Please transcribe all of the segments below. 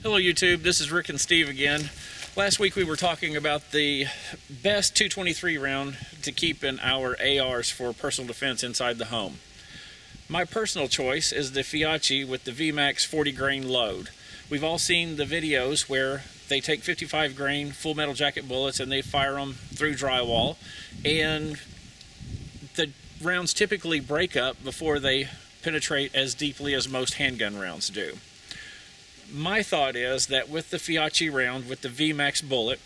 Hello YouTube, this is Rick and Steve again. Last week we were talking about the best 223 round to keep in our ARs for personal defense inside the home. My personal choice is the FMJ with the VMAX 40 grain load. We've all seen the videos where they take 55 grain full metal jacket bullets and they fire them through drywall, and the rounds typically break up before they penetrate as deeply as most handgun rounds do. My thought is that with the FMJ round, with the VMAX bullet,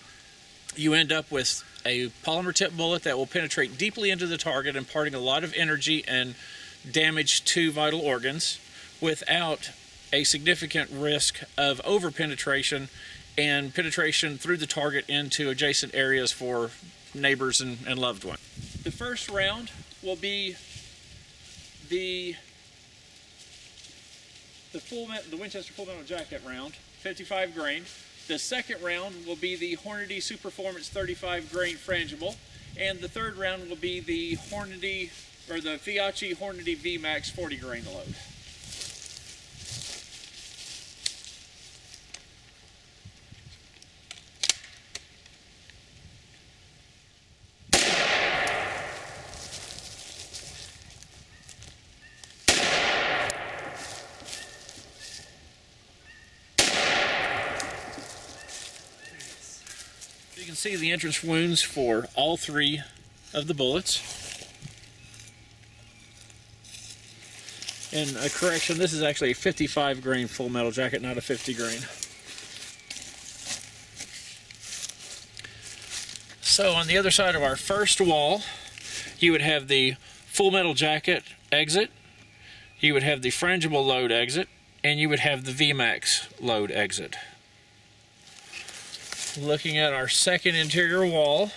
you end up with a polymer tip bullet that will penetrate deeply into the target, imparting a lot of energy and damage to vital organs without a significant risk of over-penetration and penetration through the target into adjacent areas for neighbors and loved ones. The first round will be the Winchester Full Metal Jacket round, 55 grain. The second round will be the Hornady Superformance 35 grain frangible, and the third round will be the FMJ Hornady VMAX 40 grain load. You can see the entrance wounds for all three of the bullets. And a correction, this is actually a 55 grain full metal jacket, not a 50 grain. So on the other side of our first wall, you would have the full metal jacket exit, you would have the frangible load exit, and you would have the VMAX load exit. Looking at our second interior wall,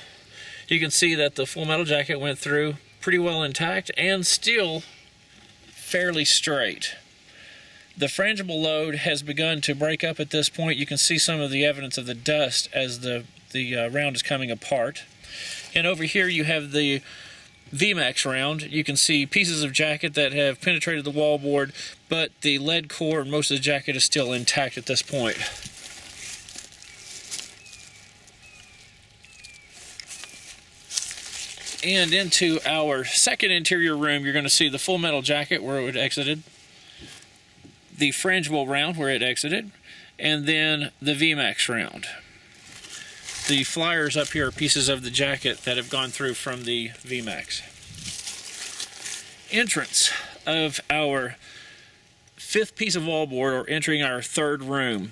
you can see that the full metal jacket went through pretty well intact and still fairly straight. The frangible load has begun to break up at this point. You can see some of the evidence of the dust as the round is coming apart. And over here you have the VMAX round. You can see pieces of jacket that have penetrated the wallboard, but the lead core and most of the jacket is still intact at this point. And into our second interior room, you're going to see the full metal jacket where it exited, the frangible round where it exited, and then the VMAX round. The flyers up here are pieces of the jacket that have gone through from the VMAX. Entrance of our fifth piece of wallboard, or entering our third room.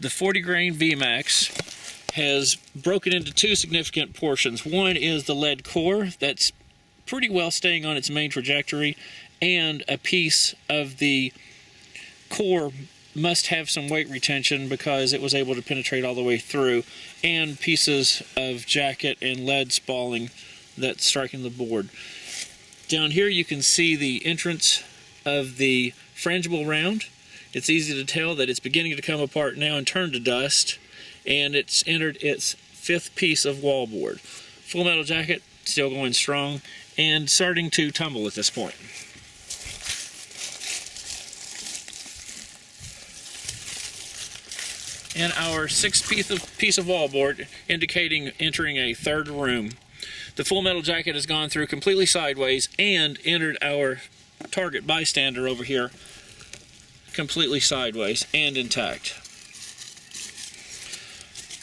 The 40 grain VMAX has broken into two significant portions. One is the lead core that's pretty well staying on its main trajectory, and a piece of the core must have some weight retention because it was able to penetrate all the way through, and pieces of jacket and lead spalling that's striking the board. Down here you can see the entrance of the frangible round. It's easy to tell that it's beginning to come apart now and turn to dust, and it's entered its fifth piece of wallboard. Full metal jacket still going strong and starting to tumble at this point. And our sixth piece of wallboard, indicating entering a third room. The full metal jacket has gone through completely sideways and entered our target bystander over here completely sideways and intact.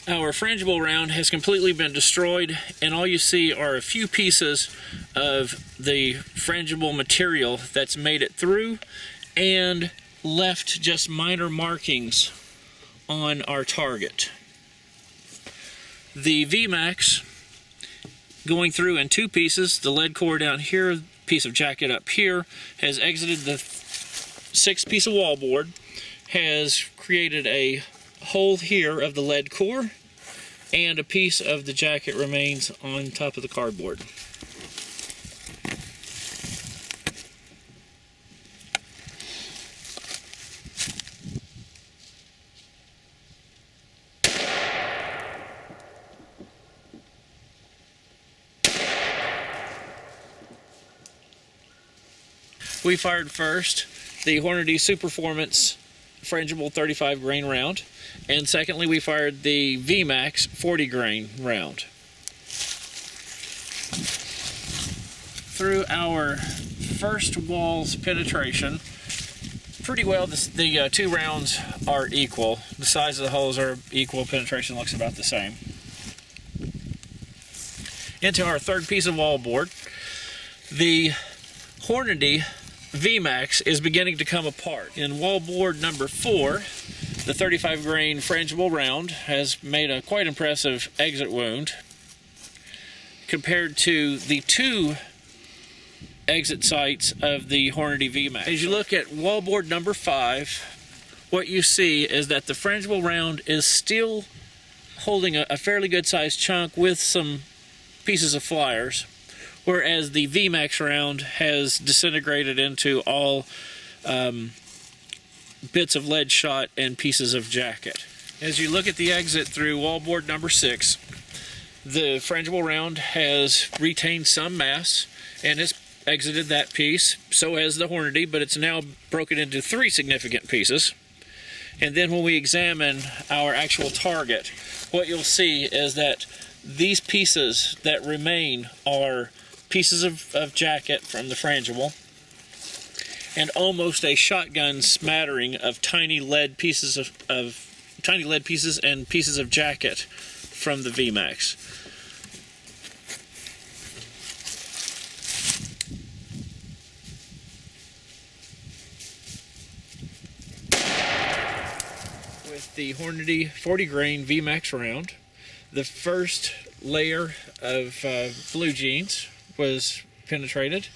Our frangible round has completely been destroyed, and all you see are a few pieces of the frangible material that's made it through and left just minor markings on our target. The VMAX going through in two pieces, the lead core down here, piece of jacket up here, has exited the sixth piece of wallboard, has created a hole here of the lead core, and a piece of the jacket remains on top of the cardboard. We fired first the Hornady Superformance frangible 35 grain round, and secondly we fired the VMAX 40 grain round. Through our first wall's penetration, pretty well the two rounds are equal. The size of the holes are equal, penetration looks about the same. Into our third piece of wallboard, the Hornady VMAX is beginning to come apart. In wallboard number 4, the 35 grain frangible round has made a quite impressive exit wound compared to the 2 exit sights of the Hornady VMAX. As you look at wallboard number 5, what you see is that the frangible round is still holding a fairly good sized chunk with some pieces of flyers, whereas the VMAX round has disintegrated into all bits of lead shot and pieces of jacket. As you look at the exit through wallboard number 6, the frangible round has retained some mass and has exited that piece. So has the Hornady, but it's now broken into 3 significant pieces. And then when we examine our actual target, what you'll see is that these pieces that remain are pieces of jacket from the frangible, and almost a shotgun smattering of tiny lead pieces and pieces of jacket from the VMAX. With the Hornady 40 grain VMAX round, the first layer of blue jeans was penetrated,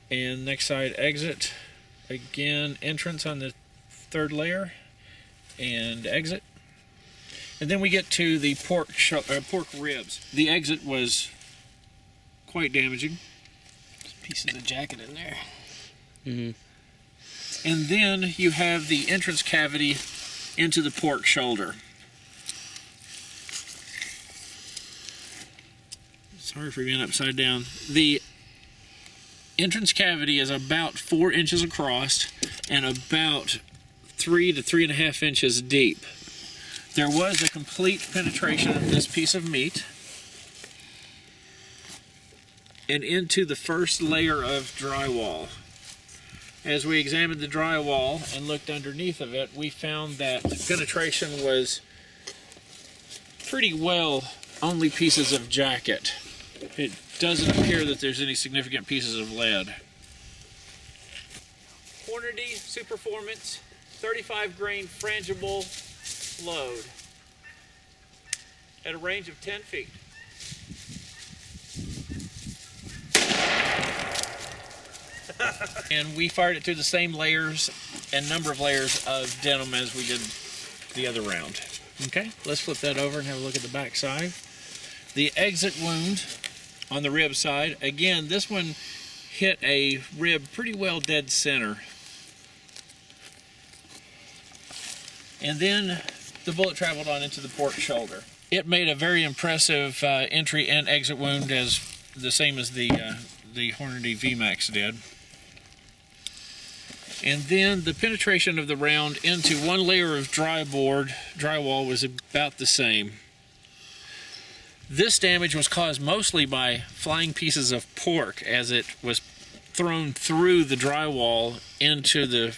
and next side exit, again entrance on the third layer and exit, and then we get to the pork ribs. The exit was quite damaging. There's pieces of jacket in there. And then you have the entrance cavity into the pork shoulder. Sorry for being upside down. The entrance cavity is about 4 inches across and about 3 to 3.5 inches deep. There was a complete penetration of this piece of meat and into the first layer of drywall. As we examined the drywall and looked underneath of it, we found that penetration was pretty well only pieces of jacket. It doesn't appear that there's any significant pieces of lead. Hornady Superformance 35 grain frangible load at a range of 10 feet. And we fired it through the same layers and number of layers of denim as we did the other round. Okay, let's flip that over and have a look at the back side. The exit wound on the rib side, again, this one hit a rib pretty well dead center. And then the bullet traveled on into the pork shoulder. It made a very impressive entry and exit wound, as the same as the Hornady VMAX did. And then the penetration of the round into one layer of drywall was about the same. This damage was caused mostly by flying pieces of pork as it was thrown through the drywall into the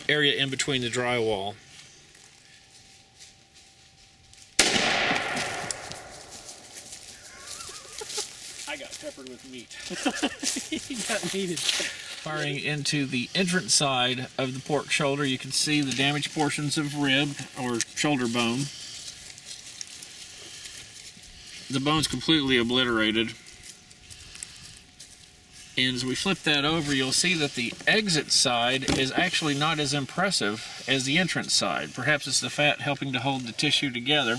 area in between the drywall. I got peppered with meat. You got meated. Firing into the entrance side of the pork shoulder, you can see the damaged portions of rib or shoulder bone. The bone's completely obliterated. And as we flip that over, you'll see that the exit side is actually not as impressive as the entrance side. Perhaps it's the fat helping to hold the tissue together.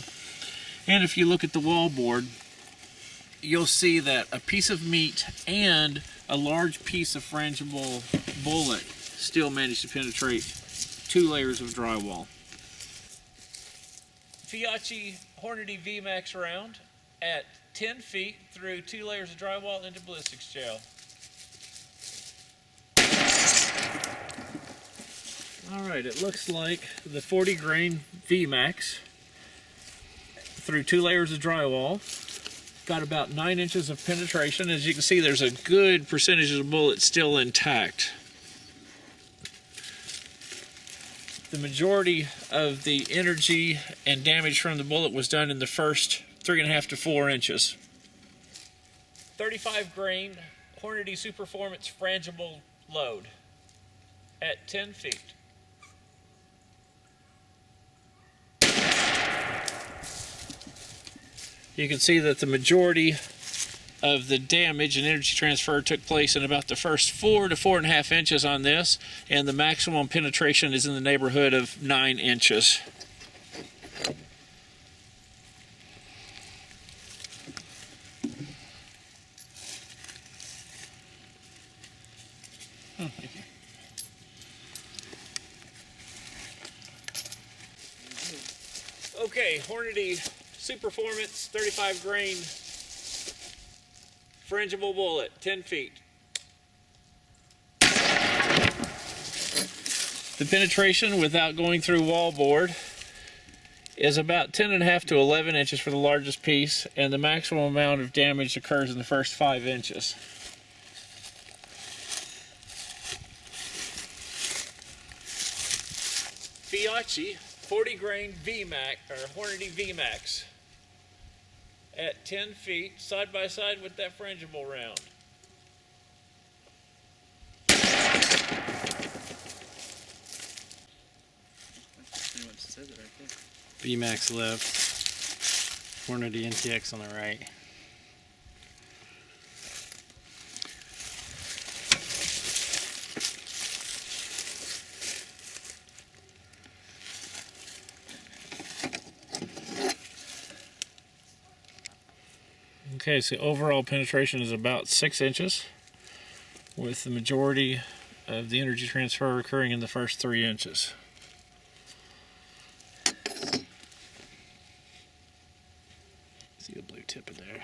And if you look at the wallboard, you'll see that a piece of meat and a large piece of frangible bullet still managed to penetrate 2 layers of drywall. Fiachi Hornady VMAX round at 10 feet through 2 layers of drywall into ballistics gel. Alright, it looks like the 40 grain VMAX through 2 layers of drywall got about 9 inches of penetration. As you can see, there's a good percentage of the bullet still intact. The majority of the energy and damage from the bullet was done in the first 3.5 to 4 inches. 35 grain Hornady Superformance frangible load at 10 feet. You can see that the majority of the damage and energy transfer took place in about the first 4 to 4.5 inches on this, and the maximum penetration is in the neighborhood of 9 inches. Okay, Hornady Superformance 35 grain frangible bullet, 10 feet. The penetration without going through wallboard is about 10.5 to 11 inches for the largest piece, and the maximum amount of damage occurs in the first 5 inches. Fiocchi 40 grain VMAX, or Hornady VMAX, at 10 feet, side by side with that frangible round. VMAX left, Hornady NTX on the right. Okay, so overall penetration is about 6 inches, with the majority of the energy transfer occurring in the first 3 inches. See the blue tip of there.